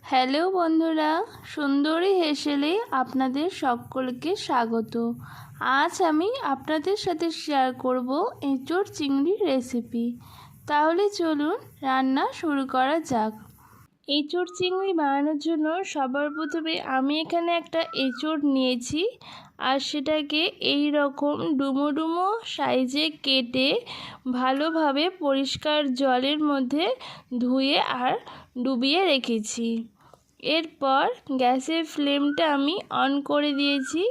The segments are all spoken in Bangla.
হ্যালো বন্ধুরা, সুন্দরী হেসেলে আপনাদের সকলকে স্বাগত। আজ আমি আপনাদের সাথে শেয়ার করব এঁচোড় চিংড়ির রেসিপি। তাহলে চলুন রান্না শুরু করা যাক। এঁচোড় চিংড়ি বানানোর জন্য সবার প্রথমে আমি এখানে একটা এঁচোড় নিয়েছি, আর সেটাকে এই রকম ডুমো ডুমো সাইজে কেটে ভালোভাবে পরিষ্কার জলের মধ্যে ধুয়ে আর ডুবিয়ে রেখেছি। এরপর গ্যাসের ফ্লেমটা আমি অন করে দিয়েছি,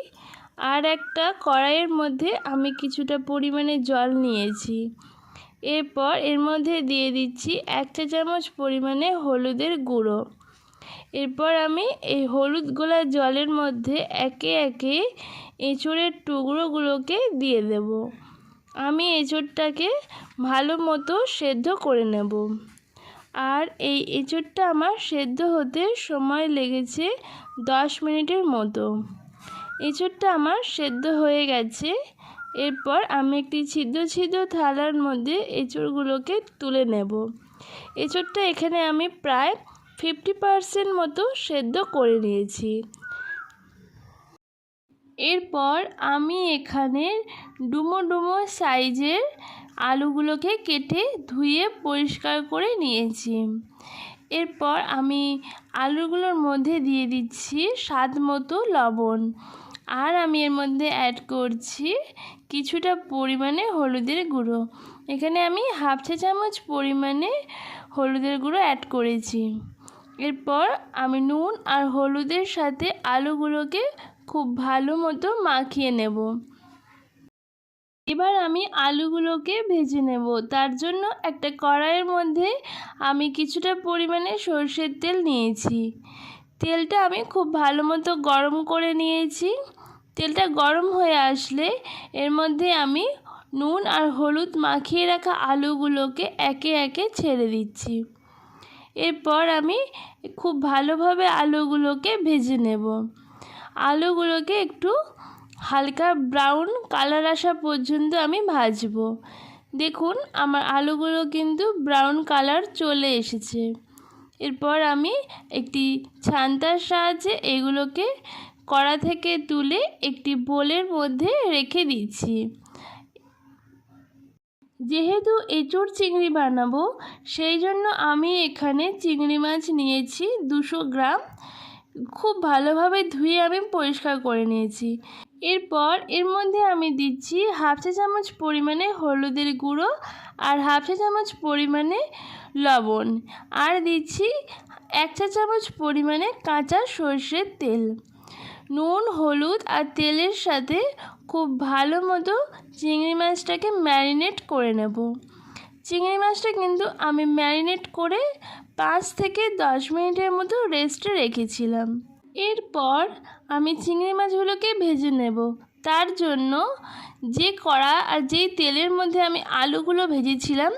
আর একটা কড়াইয়ের মধ্যে আমি কিছুটা পরিমাণে জল নিয়েছি। এরপর এর মধ্যে দিয়ে দিচ্ছি 1 চা চামচ পরিমাণে হলুদের গুঁড়ো। এরপর আমি এই হলুদ গোলা জলের মধ্যে একে একে এঁচোড়ের টুকরোগুলোকে দিয়ে দেব। আমি এঁচোড়টাকে ভালো মতো সেদ্ধ করে নেব। আর এই এঁচোড়টা আমার সেদ্ধ হতে সময় লেগেছে 10 মিনিটের মতো। এঁচোড়টা আমার সেদ্ধ হয়ে গেছে। এরপর আমি একটি ছিদ্র ছিদ্র থালার মধ্যে এঁচোড়গুলোকে তুলে নেব। এঁচোড়টা এখানে আমি প্রায় 50% মতো সেদ্ধ করে নিয়েছি। এরপর আমি এখানে ডুমো ডুমো সাইজের আলুগুলোকে কেটে ধুয়ে পরিষ্কার করে নিয়েছি। এরপর আমি আলুগুলোর মধ্যে দিয়ে দিচ্ছি স্বাদ মতো লবণ, আর আমি এর মধ্যে অ্যাড করছি কিছুটা পরিমাণে হলুদের গুঁড়ো। এখানে আমি 1/2 চা চামচ পরিমাণে হলুদের গুঁড়ো অ্যাড করেছি। এরপর আমি নুন আর হলুদের সাথে আলুগুলোকে খুব ভালো মতো মাখিয়ে নেব। এবার আমি আলুগুলোকে ভেজে নেব। তার জন্য একটা কড়াইয়ের মধ্যে আমি কিছুটা পরিমাণে সরষের তেল নিয়েছি। তেলটা আমি খুব ভালো মতো গরম করে নিয়েছি। তেলটা গরম হয়ে আসলে এর মধ্যে আমি নুন আর হলুদ মাখিয়ে রাখা আলুগুলোকে একে একে ছেড়ে দিচ্ছি। এরপর আমি খুব ভালোভাবে আলুগুলোকে ভেজে নেব। আলুগুলোকে একটু হালকা ব্রাউন কালার আসা পর্যন্ত আমি ভাজবো। দেখুন আমার আলুগুলো কিন্তু ব্রাউন কালার চলে এসেছে। এরপর আমি একটি ছান্তার সাহায্যে এগুলোকে কড়া থেকে তুলে একটি বোলের মধ্যে রেখে দিচ্ছি। যেহেতু এঁচোড় চিংড়ি বানাবো, সেই জন্য আমি এখানে চিংড়ি মাছ নিয়েছি 200 গ্রাম। খুব ভালোভাবে ধুয়ে আমি পরিষ্কার করে নিয়েছি। এরপর এর মধ্যে আমি দিচ্ছি 1/2 চা চামচ পরিমাণে হলুদের গুঁড়ো আর 1/2 চা চামচ পরিমাণে লবণ, আর দিচ্ছি 1 চা চামচ পরিমাণে কাঁচা সরষের তেল। নুন, হলুদ আর তেলের সাথে খুব ভালো মতো চিংড়ি মাছটাকে ম্যারিনেট করে নেব। চিংড়ি মাছটা কিন্তু আমি ম্যারিনেট করে 5 থেকে 10 মিনিটের মতো রেস্টে রেখেছিলাম। এরপর আমি চিংড়ি মাছগুলোকে ভেজে নেব। তার জন্য যে কড়া আর যেই তেলের মধ্যে আমি আলুগুলো ভেজেছিলাম,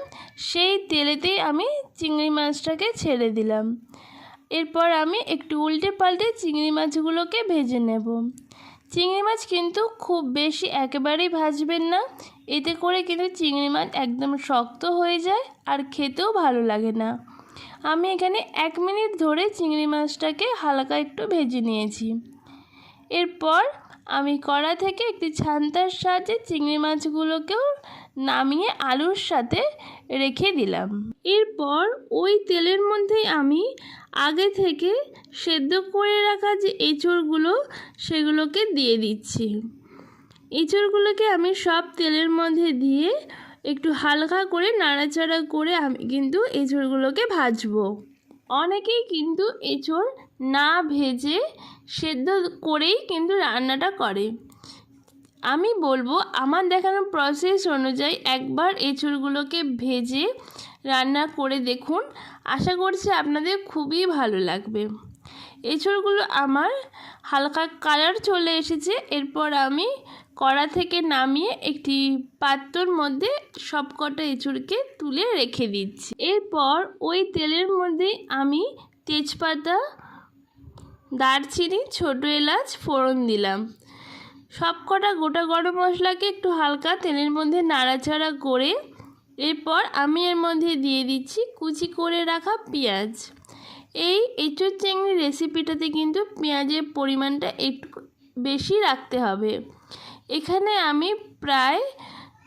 সেই তেলেতেই আমি চিংড়ি মাছটাকে ছেড়ে দিলাম। এরপর আমি একটু উল্টে পাল্টে চিংড়ি মাছগুলোকে ভেজে নেব। চিংড়ি মাছ কিন্তু খুব বেশি একেবারেই ভাজবেন না, এতে করে কিন্তু চিংড়ি মাছ একদম শক্ত হয়ে যায় আর খেতেও ভালো লাগে না। আমি এখানে 1 মিনিট ধরে চিংড়ি মাছটাকে হালকা একটু ভেজে নিয়েছি। এরপর আমি কড়া থেকে একটি ছান্তার সাহায্যে চিংড়ি মাছগুলোকেও নামিয়ে আলুর সাথে রেখে দিলাম। এরপর ওই তেলের মধ্যেই আমি আগে থেকে সেদ্ধ করে রাখা যে এঁচোড়গুলো, সেগুলোকে দিয়ে দিচ্ছি। এঁচোড়গুলোকে আমি সব তেলের মধ্যে দিয়ে একটু হালকা করে নাড়াচাড়া করে আমি কিন্তু এঁচোড়গুলোকে ভাজবো। অনেকেই কিন্তু এঁচোড় না ভেজে সেদ্ধ করেই কিন্তু রান্নাটা করে। আমি বলবো আমার দেখানো প্রসেস অনুযায়ী একবার এঁচোড়গুলোকে ভেজে রান্না করে দেখুন। আশা করছি আপনাদের খুবই ভালো লাগবে। এঁচোড়গুলো আমার হালকা কালার চলে এসেছে। এরপর আমি কড়া থেকে নামিয়ে একটি পাত্রর মধ্যে সবকটা এঁচোড়কে তুলে রেখে দিচ্ছি। এরপর ওই তেলের মধ্যে আমি তেজপাতা, দারচিনি, ছোটো এলাচ ফোড়ন দিলাম। সবকটা গোটা গরম মশলাকে একটু হালকা তেলের মধ্যে নাড়াচাড়া করে এরপর আমি এর মধ্যে দিয়ে দিচ্ছি কুচি করে রাখা পেঁয়াজ। এই এঁচোড় চিংড়ি রেসিপিটাতে কিন্তু পেঁয়াজের পরিমাণটা একটু বেশি রাখতে হবে। এখানে আমি প্রায়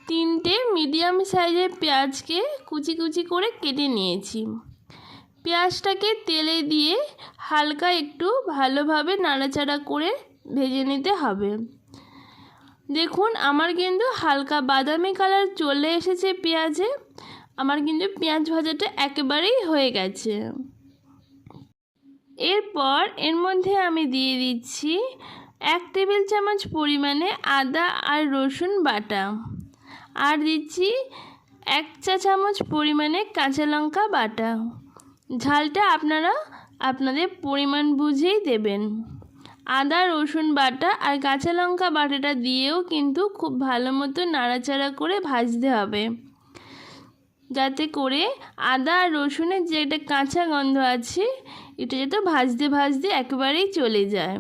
3টে মিডিয়াম সাইজের পেঁয়াজকে কুচি কুচি করে কেটে নিয়েছি। পেঁয়াজটাকে তেলে দিয়ে হালকা একটু ভালোভাবে নাড়াচাড়া করে ভেজে নিতে হবে। দেখুন আমার কিন্তু হালকা বাদামি কালার চলে এসেছে পেঁয়াজে। আমার কিন্তু পেঁয়াজ ভাজাটা একেবারেই হয়ে গেছে। এরপর এর মধ্যে আমি দিয়ে দিচ্ছি 1 টেবিল চামচ পরিমাণে আদা আর রসুন বাটা, আর দিচ্ছি 1 চা চামচ পরিমাণে কাঁচা লঙ্কা বাটা। ঝালটা আপনারা আপনাদের পরিমাণ বুঝেই দেবেন। আদা রসুন বাটা আর কাঁচা লঙ্কা বাটাটা দিয়েও কিন্তু খুব ভালো মতো নাড়াচাড়া করে ভাজতে হবে, যাতে করে আদা আর রসুনের যে একটা কাঁচা গন্ধ আছে এটা যাতে ভাজতে ভাজতে একেবারেই চলে যায়।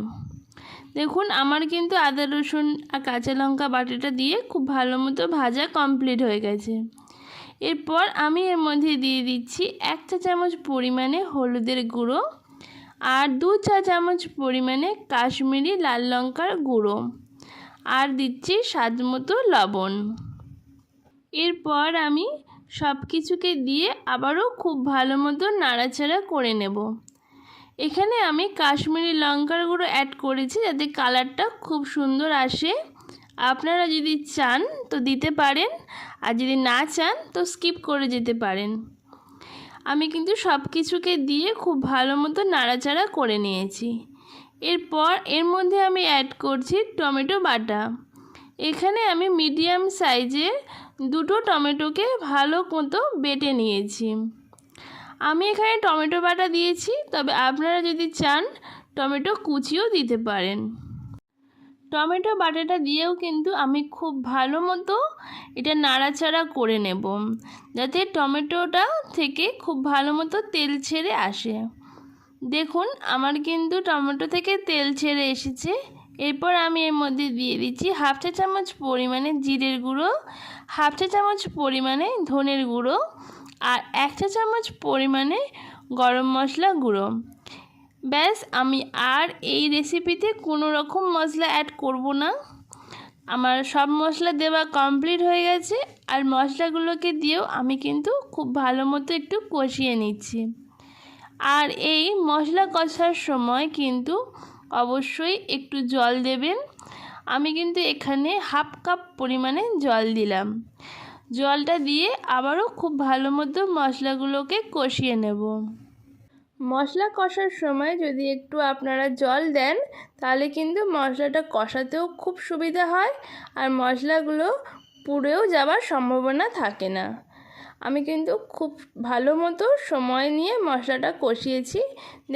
দেখুন আমার কিন্তু আদা রসুন আর কাঁচা লঙ্কা বাটাটা দিয়ে খুব ভালো মতো ভাজা কমপ্লিট হয়ে গেছে। এরপর আমি এর মধ্যে দিয়ে দিচ্ছি 1 চা চামচ পরিমাণে হলুদের গুঁড়ো আর 2 চা চামচ পরিমাণে কাশ্মীরি লাল লঙ্কার গুঁড়ো, আর দিচ্ছি স্বাদ মতো লবণ। এরপর আমি সব কিছুকে দিয়ে আবারও খুব ভালো মতো নাড়াচাড়া করে নেব। এখানে আমি কাশ্মীরি লঙ্কার গুঁড়ো অ্যাড করেছি যাতে কালারটা খুব সুন্দর আসে। আপনারা যদি চান তো দিতে পারেন, আর যদি না চান তো স্কিপ করে যেতে পারেন। আমি কিন্তু সব কিছুকে দিয়ে খুব ভালো মতো নাড়াচাড়া করে নিয়েছি। এরপর এর মধ্যে আমি অ্যাড করছি টমেটো বাটা। এখানে আমি মিডিয়াম সাইজের 2টো টমেটোকে ভালো মতো বেটে নিয়েছি। আমি এখানে টমেটো বাটা দিয়েছি, তবে আপনারা যদি চান টমেটো কুচিও দিতে পারেন। টমেটো বাটাটা দিয়েও কিন্তু আমি খুব ভালো মতো এটা নাড়াচাড়া করে নেব, যাতে টমেটোটা থেকে খুব ভালো মতো তেল ছেড়ে আসে। দেখুন আমার কিন্তু টমেটো থেকে তেল ছেড়ে এসেছে। এরপর আমি এর মধ্যে দিয়ে দিচ্ছি 1/2 চা চামচ পরিমাণে জিরের গুঁড়ো, 1/2 চা চামচ পরিমাণে ধনের গুঁড়ো আর 1 চা চামচ পরিমাণে গরম মশলা গুঁড়ো। ব্যাস, আমি আর এই রেসিপিতে কোনো রকম মশলা অ্যাড করব না। আমার সব মশলা দেওয়া কমপ্লিট হয়ে গেছে, আর মশলাগুলোকে দিয়েও আমি কিন্তু খুব ভালো মতো একটু কষিয়ে নিচ্ছি। আর এই মশলা কষার সময় কিন্তু অবশ্যই একটু জল দেবেন। আমি কিন্তু এখানে 1/2 কাপ পরিমাণে জল দিলাম। জলটা দিয়ে আবারও খুব ভালো মতো মশলাগুলোকে কষিয়ে নেব। মশলা কষার সময় যদি একটু আপনারা জল দেন তাহলে কিন্তু মশলাটা কষাতেও খুব সুবিধা হয়, আর মশলাগুলো পুড়েও যাওয়ার সম্ভাবনা থাকে না। আমি কিন্তু খুব ভালো মতো সময় নিয়ে মশলাটা কষিয়েছি।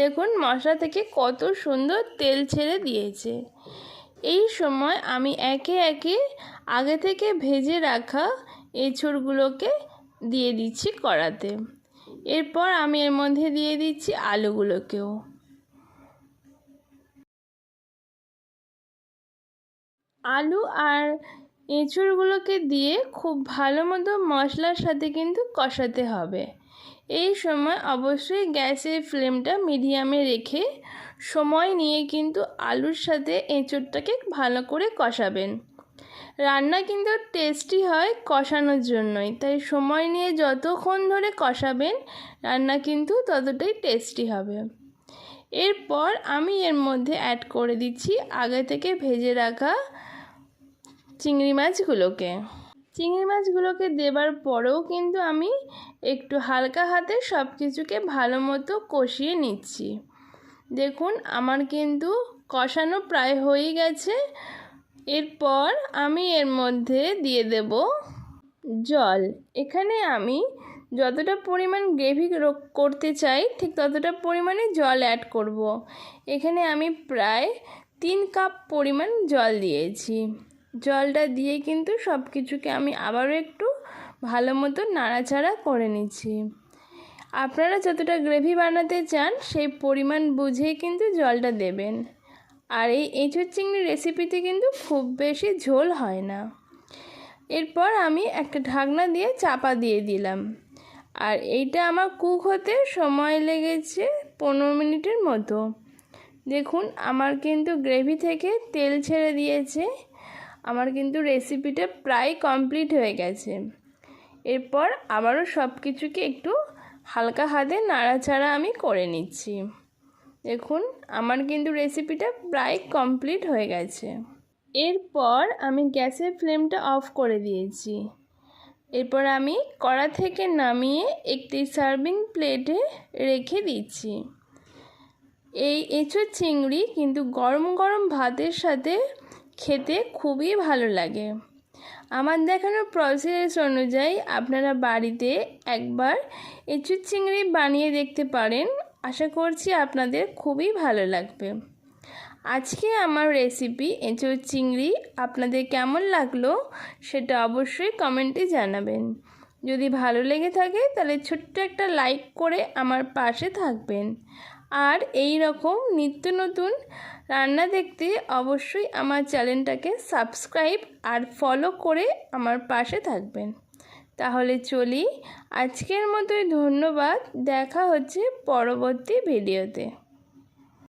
দেখুন মশলা থেকে কত সুন্দর তেল ছেড়ে দিয়েছে। এই সময় আমি একে একে আগে থেকে ভেজে রাখা এঁচোড়গুলোকে দিয়ে দিচ্ছি কড়াতে। এরপর আমি এর মধ্যে দিয়ে দিচ্ছি আলুগুলোকেও। আলু আর এঁচোড়গুলোকে দিয়ে খুব ভালো মতো মশলার সাথে কিন্তু কষাতে হবে। এই সময় অবশ্যই গ্যাসের ফ্লেমটা মিডিয়ামে রেখে সময় নিয়ে কিন্তু আলুর সাথে এঁচোড়টাকে ভালো করে কষাবেন। রান্না কিন্তু টেস্টি হয় কষানোর জন্যই, তাই সময় নিয়ে যতক্ষণ ধরে কষাবেন রান্না কিন্তু ততটাই টেস্টি হবে। এরপর আমি এর মধ্যে অ্যাড করে দিচ্ছি আগে থেকে ভেজে রাখা চিংড়ি মাছগুলোকে। চিংড়ি মাছগুলোকে দেবার পরেও কিন্তু আমি একটু হালকা হাতে সব কিছুকে ভালো মতো কষিয়ে নিচ্ছি। দেখুন আমার কিন্তু কষানো প্রায় হয়ে গেছে। এরপর আমি এর মধ্যে দিয়ে দেব জল। এখানে আমি যতটা পরিমাণ গ্রেভি করতে চাই ঠিক ততটা পরিমাণে জল অ্যাড করব। এখানে আমি প্রায় 3 কাপ পরিমাণ জল দিয়েছি। জলটা দিয়ে কিন্তু সব কিছুকে আমি আবারও একটু ভালো মতো নাড়াচাড়া করে নিচ্ছি। আপনারা যতটা গ্রেভি বানাতে চান সেই পরিমাণ বুঝেই কিন্তু জলটা দেবেন। আর এই এঁচোড় চিংড়ি রেসিপিতে কিন্তু খুব বেশি ঝোল হয় না। এরপর আমি একটা ঢাকনা দিয়ে চাপা দিয়ে দিলাম। আর এইটা আমার কুক হতে সময় লেগেছে 15 মিনিটের মতো। দেখুন আমার কিন্তু গ্রেভি থেকে তেল ছেড়ে দিয়েছে। আমার কিন্তু রেসিপিটা প্রায় কমপ্লিট হয়ে গেছে। এরপর আবারও সব কিছুকে একটু হালকা হাতে নাড়াচাড়া আমি করে নিচ্ছি। দেখুন আমার কিন্তু রেসিপিটা প্রায় কমপ্লিট হয়ে গেছে। এরপর আমি গ্যাসের ফ্লেমটা অফ করে দিয়েছি। এরপর আমি কড়া থেকে নামিয়ে একটি সার্ভিং প্লেটে রেখে দিচ্ছি। এই এঁচোড় চিংড়ি কিন্তু গরম গরম ভাতের সাথে খেতে খুবই ভালো লাগে। আমার দেখানো প্রসেস অনুযায়ী আপনারা বাড়িতে একবার এঁচোড় চিংড়ি বানিয়ে দেখতে পারেন। আশা করছি আপনাদের খুবই ভালো লাগবে। আজকে আমার রেসিপি এঁচোড় চিংড়ি আপনাদের কেমন লাগলো সেটা অবশ্যই কমেন্টে জানাবেন। যদি ভালো লেগে থাকে তাহলে ছোট্ট একটা লাইক করে আমার পাশে থাকবেন। আর এই রকম নিত্য নতুন রান্না দেখতে অবশ্যই আমার চ্যানেলটাকে সাবস্ক্রাইব আর ফলো করে আমার পাশে থাকবেন। তাহলে চলি, আজকের মতোই ধন্যবাদ। দেখা হচ্ছে পরবর্তী ভিডিওতে।